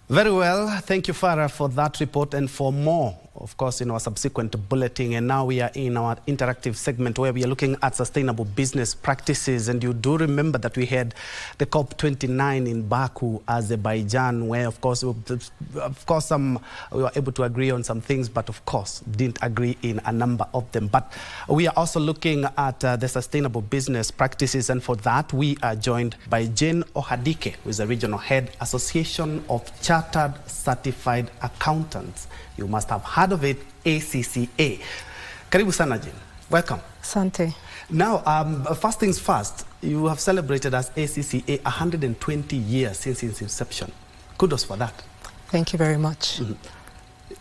Very well. Thank you, Farah, for that report and for more, of course, in our subsequent bulletin. And now we are in our interactive segment where we are looking at sustainable business practices. And you do remember that we had the COP29 in Baku, Azerbaijan, where, of course, we were able to agree on some things, but of course, didn't agree in a number of them. But we are also looking at the sustainable business practices. And for that, we are joined by Jane Ohadike, who is the regional head, Association of Chartered Certified Accountants. You must have heard of it, ACCA. Karibu sana, Jane. Welcome. Asante. Now, first things first, you have celebrated as ACCA 120 years since its inception. Kudos for that. Thank you very much.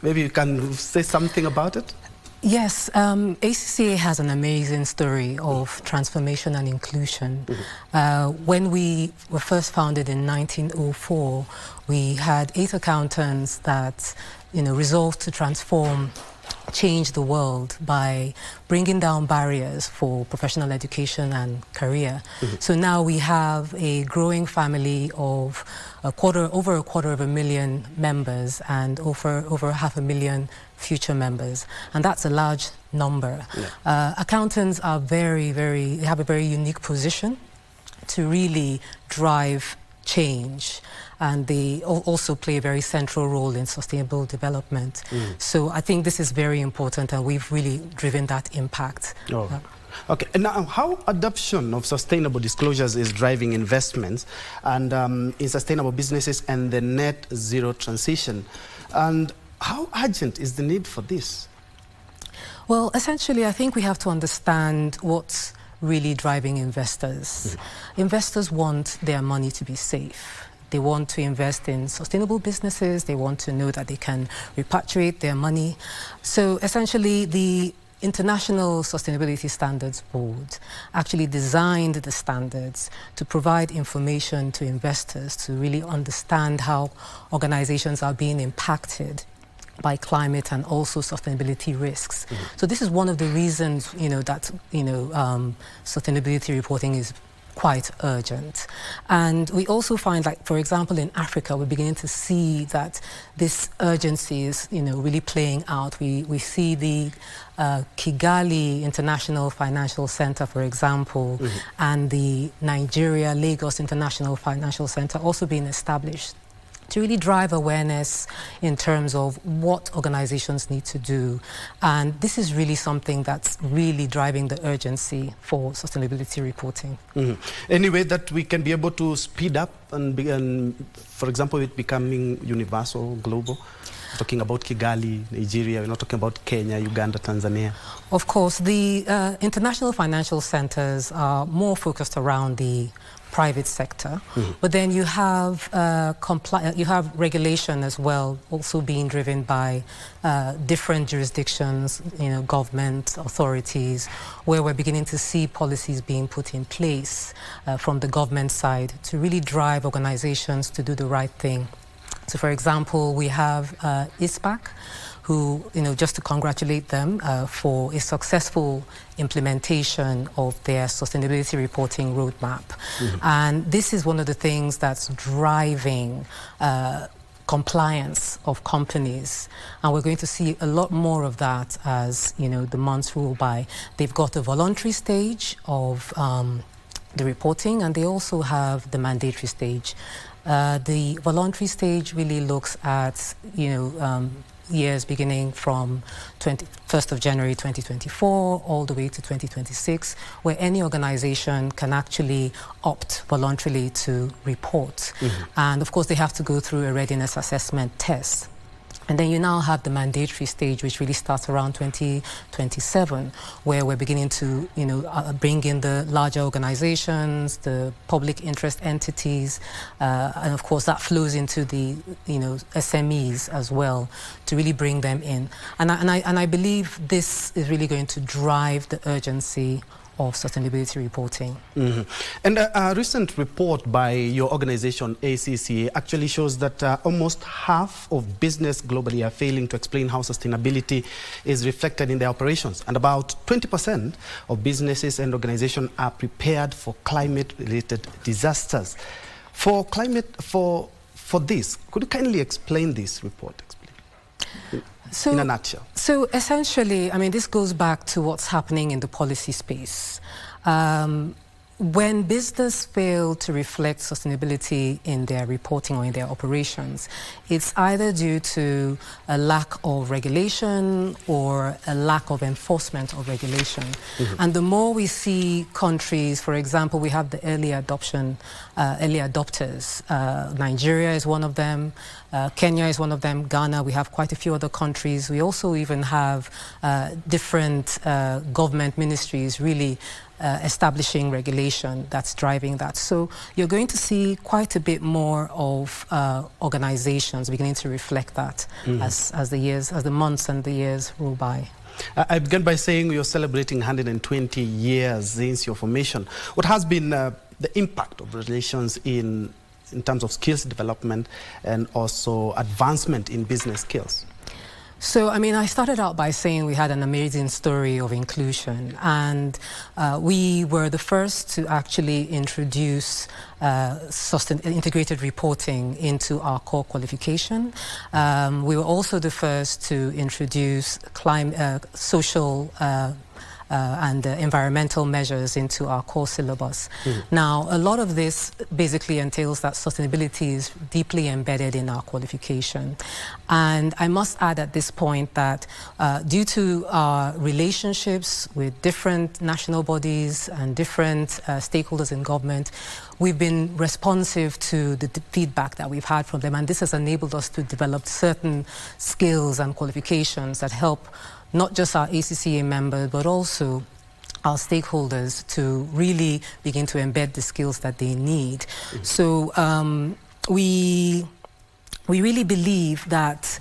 Maybe you can say something about it? Yes, ACCA has an amazing story of transformation and inclusion. When we were first founded in 1904, we had 8 accountants that, resolved to change the world by bringing down barriers for professional education and career. So now we have a growing family of over a quarter of a million members and over 500,000 future members, and that's a large number. Accountants are have a very unique position to really drive change, and they also play a very central role in sustainable development. So I think this is very important, and we've really driven that impact. Okay, and now how adoption of sustainable disclosures is driving investments and in sustainable businesses and the net zero transition, and how urgent is the need for this? Well, essentially, I think we have to understand what's really driving investors. Investors want their money to be safe. They want to invest in sustainable businesses. They want to know that they can repatriate their money. So essentially, the International Sustainability Standards Board actually designed the standards to provide information to investors to really understand how organizations are being impacted by climate and also sustainability risks. So this is one of the reasons, that sustainability reporting is quite urgent. And we also find, like, for example, in Africa, we're beginning to see that this urgency is, really playing out. We see the Kigali International Financial Center, for example, and the Nigeria Lagos International Financial Center also being established to really drive awareness in terms of what organizations need to do. And this is really something that's really driving the urgency for sustainability reporting. Any way that we can be able to speed up and for example, it becoming universal, global? We're talking about Kigali, Nigeria, we're not talking about Kenya, Uganda, Tanzania. Of course, the international financial centers are more focused around the private sector, but then you have regulation as well, also being driven by different jurisdictions, government authorities, where we're beginning to see policies being put in place from the government side to really drive organizations to do the right thing. So, for example, we have ISPAC, who, just to congratulate them for a successful implementation of their sustainability reporting roadmap. And this is one of the things that's driving compliance of companies. And we're going to see a lot more of that as, the months roll by. They've got a voluntary stage of the reporting, and they also have the mandatory stage. The voluntary stage really looks at, years beginning from 1st of January 2024 all the way to 2026, where any organization can actually opt voluntarily to report. And of course, they have to go through a readiness assessment test. And then you now have the mandatory stage, which really starts around 2027, where we're beginning to, bring in the larger organizations, the public interest entities, and of course that flows into the, SMEs as well, to really bring them in. And I believe this is really going to drive the urgency of sustainability reporting. And a recent report by your organization, ACCA, actually shows that almost half of business globally are failing to explain how sustainability is reflected in their operations. And about 20% of businesses and organizations are prepared for climate-related disasters. For for this, could you kindly explain this report? In a nutshell. So essentially, I mean, this goes back to what's happening in the policy space. When business fail to reflect sustainability in their reporting or in their operations, it's either due to a lack of regulation or a lack of enforcement of regulation. Mm-hmm. And the more we see countries, for example, we have the early adopters. Nigeria is one of them. Kenya is one of them. Ghana, we have quite a few other countries. We also even have different government ministries really establishing regulation that's driving that. So you're going to see quite a bit more of organizations beginning to reflect that as the months and the years roll by. I began by saying you're celebrating 120 years since your formation. What has been the impact of relations in terms of skills development and also advancement in business skills? So, I mean, I started out by saying we had an amazing story of inclusion, and we were the first to actually introduce integrated reporting into our core qualification. We were also the first to introduce social and environmental measures into our core syllabus. Now, a lot of this basically entails that sustainability is deeply embedded in our qualification. And I must add at this point that due to our relationships with different national bodies and different stakeholders in government, we've been responsive to the feedback that we've had from them, and this has enabled us to develop certain skills and qualifications that help not just our ACCA members, but also our stakeholders to really begin to embed the skills that they need. So we really believe that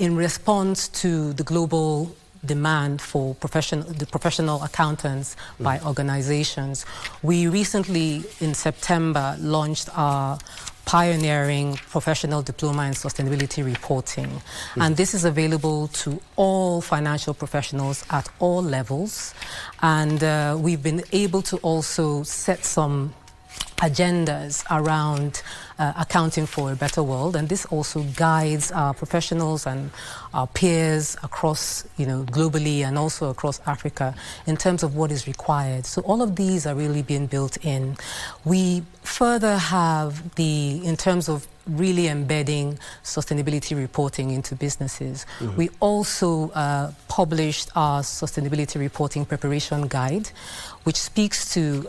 in response to the global demand for professional accountants by organizations, we recently in September launched our pioneering professional diploma in sustainability reporting. And this is available to all financial professionals at all levels. And we've been able to also set some agendas around accounting for a better world, and this also guides our professionals and our peers across, globally and also across Africa in terms of what is required. So all of these are really being built in. We further have in terms of really embedding sustainability reporting into businesses. We also published our sustainability reporting preparation guide, which speaks to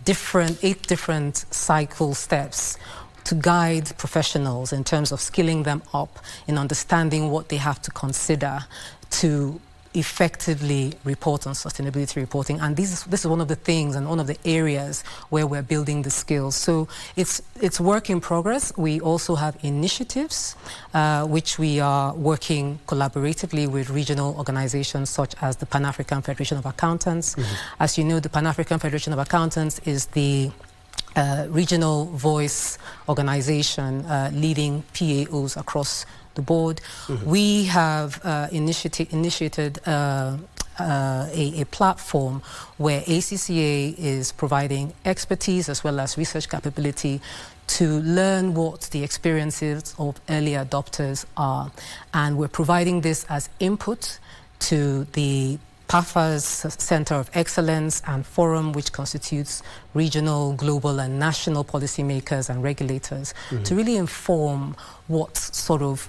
8 different cycle steps to guide professionals in terms of skilling them up in understanding what they have to consider to effectively report on sustainability reporting. And this is one of the things and one of the areas where we're building the skills. So it's work in progress. We also have initiatives which we are working collaboratively with regional organizations such as the Pan-African Federation of Accountants. As you know, the Pan-African Federation of Accountants is the regional voice organization leading PAOs across the board. We have initiated a platform where ACCA is providing expertise as well as research capability to learn what the experiences of early adopters are. And we're providing this as input to the PAFA's Center of Excellence and Forum, which constitutes regional, global, and national policymakers and regulators, to really inform what sort of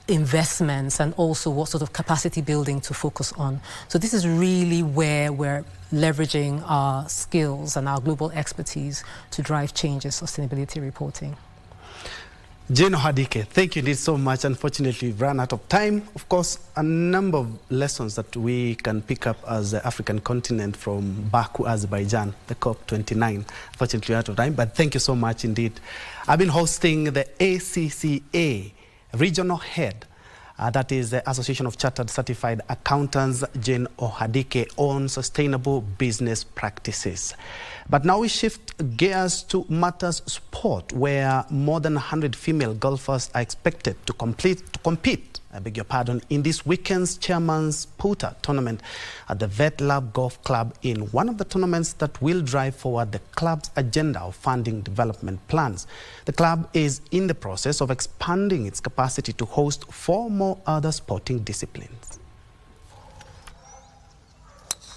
investments and also what sort of capacity building to focus on. So this is really where we're leveraging our skills and our global expertise to drive change in sustainability reporting. Jane Ohadike, thank you indeed so much. Unfortunately, we've run out of time. Of course, a number of lessons that we can pick up as the African continent from Baku, Azerbaijan, the COP29. Unfortunately, out of time, but thank you so much indeed. I've been hosting the ACCA regional head, that is the Association of Chartered Certified Accountants, Jane Ohadike, on sustainable business practices. But now we shift gears to matters sport, where more than 100 female golfers are expected to compete, in this weekend's Chairman's Puta tournament at the Vet Lab Golf Club, in one of the tournaments that will drive forward the club's agenda of funding development plans. The club is in the process of expanding its capacity to host 4 more other sporting disciplines.